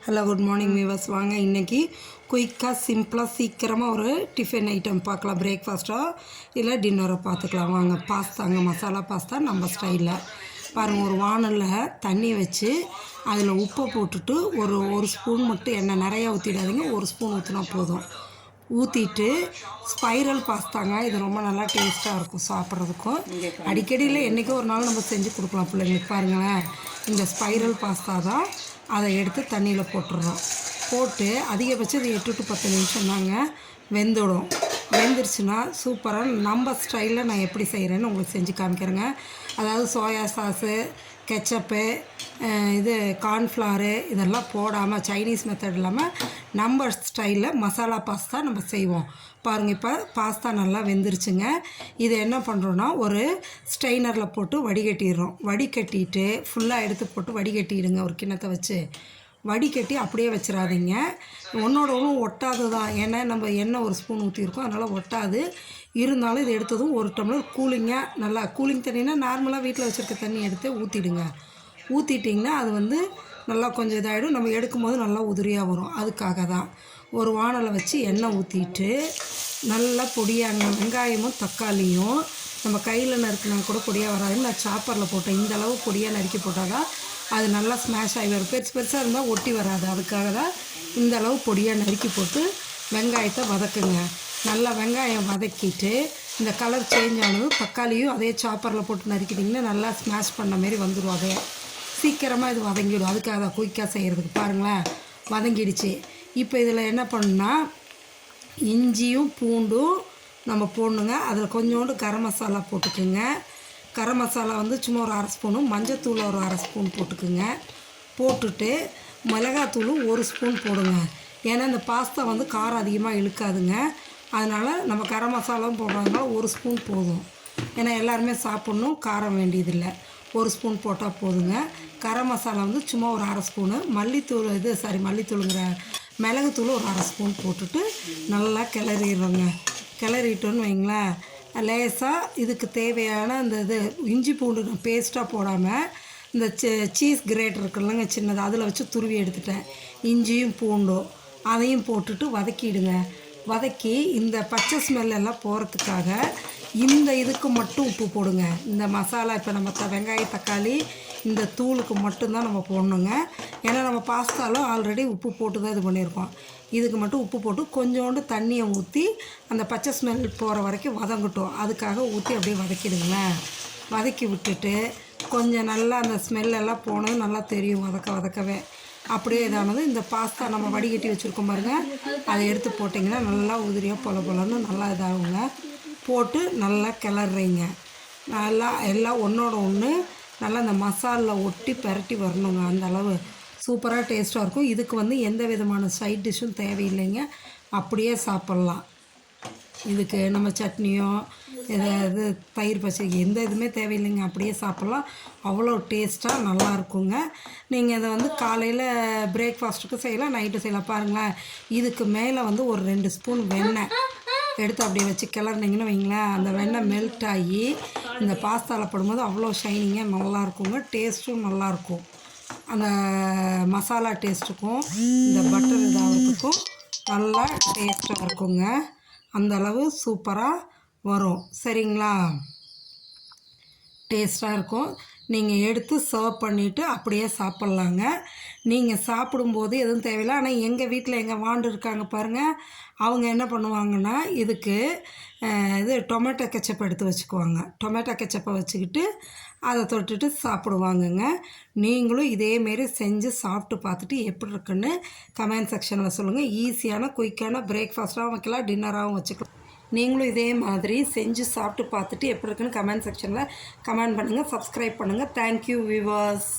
Hello good morning viewers. வாங்க இன்றைக்கி குயிக்காக சிம்பிளாக சீக்கிரமாக ஒரு டிஃபன் ஐட்டம் பார்க்கலாம். பிரேக்ஃபாஸ்ட்டோ இல்லை டின்னரோ பார்த்துக்கலாம். வாங்க பாஸ்தாங்க, மசாலா பாஸ்தா நம்ம ஸ்டைலில் பாருங்கள். ஒரு வானலில் தண்ணி வச்சு அதில் உப்பை போட்டுட்டு ஒரு ஸ்பூன் மட்டும் எண்ணெய் நிறையா ஊற்றிடாதீங்க, ஒரு ஸ்பூன் ஊற்றினா போதும். ஊற்றிட்டு ஸ்பைரல் பாஸ்தாங்க, இது ரொம்ப நல்லா டேஸ்ட்டாக இருக்கும் சாப்பிட்றதுக்கும். அடிக்கடியில் என்றைக்கோ ஒரு நாள் நம்ம செஞ்சு கொடுக்கலாம் பிள்ளைங்களுக்கு. பாருங்களேன், இந்த ஸ்பைரல் பாஸ்தா தான். அதை எடுத்து தண்ணியில் போட்டுடுறோம். போட்டு அதிகபட்சம் இது 8 to 10 நிமிஷம் தாங்க வெந்துடும். வெந்துருச்சுன்னா சூப்பராக நம்ம ஸ்டைலில் நான் எப்படி செய்கிறேன்னு உங்களுக்கு செஞ்சு காமிக்கிறேங்க. அதாவது சோயா சாஸு, கெச்சப்பு, இது கார்ன்ஃப்ளவரு இதெல்லாம் போடாமல் சைனீஸ் மெத்தட் இல்லாமல் நம்ம ஸ்டைலில் மசாலா பாஸ்தா நம்ம செய்வோம். பாருங்கள், இப்போ பாஸ்தா நல்லா வெந்துருச்சுங்க. இதை என்ன பண்ணுறோன்னா ஒரு ஸ்ட்ரெயினரில் போட்டு வடிகட்டிடுறோம். வடிகட்டிட்டு ஃபுல்லாக எடுத்து போட்டு வடிகட்டிடுங்க ஒரு கிண்ணத்தை வச்சு. வடிகட்டி அப்படியே வச்சிடாதீங்க, ஒன்றோட ஒன்றும் ஒட்டாது தான். ஏன்னா நம்ம எண்ணெய் ஒரு ஸ்பூன் ஊற்றிருக்கோம், அதனால் ஒட்டாது. இருந்தாலும் இது எடுத்ததும் ஒரு டம்ளர் கூலிங்காக, நல்லா கூலிங் தண்ணினா நார்மலாக வீட்டில் வச்சுருக்க தண்ணி எடுத்து ஊற்றிடுங்க. ஊற்றிட்டிங்கன்னா அது நல்லா கொஞ்சம் இதாகிடும். நம்ம எடுக்கும்போது நல்லா உதிரியாக வரும். அதுக்காக தான் ஒரு வானலை வச்சு எண்ணெய் ஊற்றிட்டு நல்லா பொடியாங்க வெங்காயமும் தக்காளியும் நம்ம கையில் நறுக்கினா கூட பொடியாக வராதுன்னு நான் சாப்பரில் போட்டேன். இந்த அளவு பொடியாக நறுக்கி போட்டால் தான் அது நல்லா ஸ்மாஷ் ஆகி வரும். பெருசாக இருந்தால் ஒட்டி வராது. அதுக்காக தான் இந்த அளவு பொடியாக நறுக்கி போட்டு வெங்காயத்தை வதக்குங்க. நல்லா வெங்காயம் வதக்கிட்டு இந்த கலர் சேஞ்ச் ஆனதும் தக்காளியும் அதே சாப்பரில் போட்டு நறுக்கிட்டிங்கன்னா நல்லா ஸ்மாஷ் பண்ண மாரி வந்துடும். அதே சீக்கிரமாக இது வதங்கிடும். அதுக்காக தான் குயிக்காக செய்கிறதுக்கு. பாருங்களேன், வதங்கிடுச்சு. இப்போ இதில் என்ன பண்ணுன்னா இஞ்சியும் பூண்டும் நம்ம போடணுங்க. அதில் கொஞ்சோண்டு கரம் மசாலா போட்டுக்குங்க. கரம் மசாலா சும்மா ஒரு 1/2 ஸ்பூனும், மஞ்சத்தூள் ஒரு 1/2 ஸ்பூன் போட்டுக்குங்க. போட்டுட்டு மிளகாத்தூளும் 1 ஸ்பூன் போடுங்க. ஏன்னா இந்த பாஸ்தா காரம் அதிகமாக இழுக்காதுங்க. அதனால் நம்ம கரம் மசாலாவும் போடுறதுனால 1 ஸ்பூன் போதும். ஏன்னா எல்லாருமே சாப்பிட்ணும், காரம் வேண்டியதில்லை. 1 ஸ்பூன் போட்டால் போதுங்க. கரம் மசாலா சும்மா ஒரு 1/2 ஸ்பூனு, மல்லித்தூளுங்கிற மிளகுத்தூள் ஒரு 1/2 ஸ்பூன் போட்டுட்டு நல்லா கிளறிடுறோங்க. கிளறிட்டோன்னு வைங்களேன், லேசாக இதுக்கு தேவையான இந்த இஞ்சி பூண்டு நான் பேஸ்ட்டாக போடாமல் இந்த சீஸ் கிரேட்டர் இருக்குல்லங்க சின்னது, அதில் வச்சு துருவி எடுத்துட்டேன். இஞ்சியும் பூண்டும் அதையும் போட்டுட்டு வதக்கிடுங்க. வதக்கி இந்த பச்சை ஸ்மெல்லாம் போகிறதுக்காக இந்த இதுக்கு மட்டும் உப்பு போடுங்க. இந்த மசாலா இப்போ நம்ம வெங்காய தக்காளி இந்த தூளுக்கு மட்டும்தான் நம்ம போடணுங்க. ஏன்னா நம்ம பாஸ்தாலும் ஆல்ரெடி உப்பு போட்டு தான் இது பண்ணியிருக்கோம். இதுக்கு மட்டும் உப்பு போட்டு கொஞ்சோண்டு தண்ணியை ஊற்றி அந்த பச்சை ஸ்மெல் போகிற வரைக்கும் வதங்கட்டும். அதுக்காக ஊற்றி அப்படியே வதக்கிடுங்களேன். வதக்கி விட்டுட்டு கொஞ்சம் நல்லா அந்த ஸ்மெல்லெல்லாம் போனது நல்லா தெரியும். வதக்கவே அப்படியே இதானது இந்த பாஸ்தா நம்ம வடிகட்டி வச்சுருக்கோம் பாருங்கள், அதை எடுத்து போட்டிங்கன்னா நல்லா உதிரியாக பொலன்னு நல்லா இதாகுங்க. போட்டு நல்லா கிளறீங்க. நல்லா எல்லாம் ஒன்றோட ஒன்று நல்லா இந்த மசாலில் ஒட்டி பரட்டி வரணுங்க. அந்த அளவு சூப்பராக டேஸ்ட்டாக இருக்கும். இதுக்கு எந்த விதமான சைட் டிஷ்ஷும் தேவையில்லைங்க, அப்படியே சாப்பிட்லாம். இதுக்கு நம்ம சட்னியோ ஏதாவது தயிர் பச்சடி எந்த இதுவுமே தேவையில்லைங்க, அப்படியே சாப்பிட்லாம். அவ்வளோ டேஸ்ட்டாக நல்லா இருக்குங்க. நீங்கள் இதை காலையில் பிரேக்ஃபாஸ்ட்டுக்கு செய்யலாம், நைட்டு செய்யலாம். பாருங்களேன், இதுக்கு மேலே ஒரு 2 ஸ்பூன் வெண்ணெய் எடுத்து அப்படியே வச்சு கிளறினீங்கன்னு வைங்களேன், அந்த வெண்ணெய் மெல்ட் ஆகி இந்த பாஸ்தாவில் போடும்போது அவ்வளோ ஷைனிங்காக நல்லாயிருக்குங்க. டேஸ்ட்டும் நல்லாயிருக்கும். அந்த மசாலா டேஸ்ட்டுக்கும் இந்த பட்டர் இதாகிறதுக்கும் நல்லா டேஸ்ட்டாக இருக்குங்க. அந்தளவு சூப்பராக வரும். சரிங்களா, டேஸ்ட்டாக இருக்கும். நீங்கள் எடுத்து சர்வ் பண்ணிவிட்டு அப்படியே சாப்பிட்லாங்க. நீங்கள் சாப்பிடும்போது எதுவும் தேவையில்லை. ஆனால் எங்கள் வீட்டில் எங்கள் வாண்டு இருக்காங்க பாருங்கள், அவங்க என்ன பண்ணுவாங்கன்னா இதுக்கு டொமேட்டோ கெச்சப் எடுத்து வச்சுக்குவாங்க. டொமேட்டோ கெச்சப்பை வச்சுக்கிட்டு அதை தொட்டுட்டு சாப்பிடுவாங்கங்க. நீங்களும் இதேமாரி செஞ்சு சாப்பிட்டு பார்த்துட்டு எப்படி இருக்குன்னு கமெண்ட் செக்ஷனில் சொல்லுங்கள். ஈஸியான குயிக்கான பிரேக்ஃபாஸ்ட்டாகவும் வைக்கலாம், டின்னராகவும் வச்சுக்கலாம். நீங்களும் இதே மாதிரி செஞ்சு சாப்பிட்டு பார்த்துட்டு எப்படி இருக்குன்னு கமெண்ட் செக்ஷனில் கமெண்ட் பண்ணுங்கள். சப்ஸ்கிரைப் பண்ணுங்கள். Thank you viewers.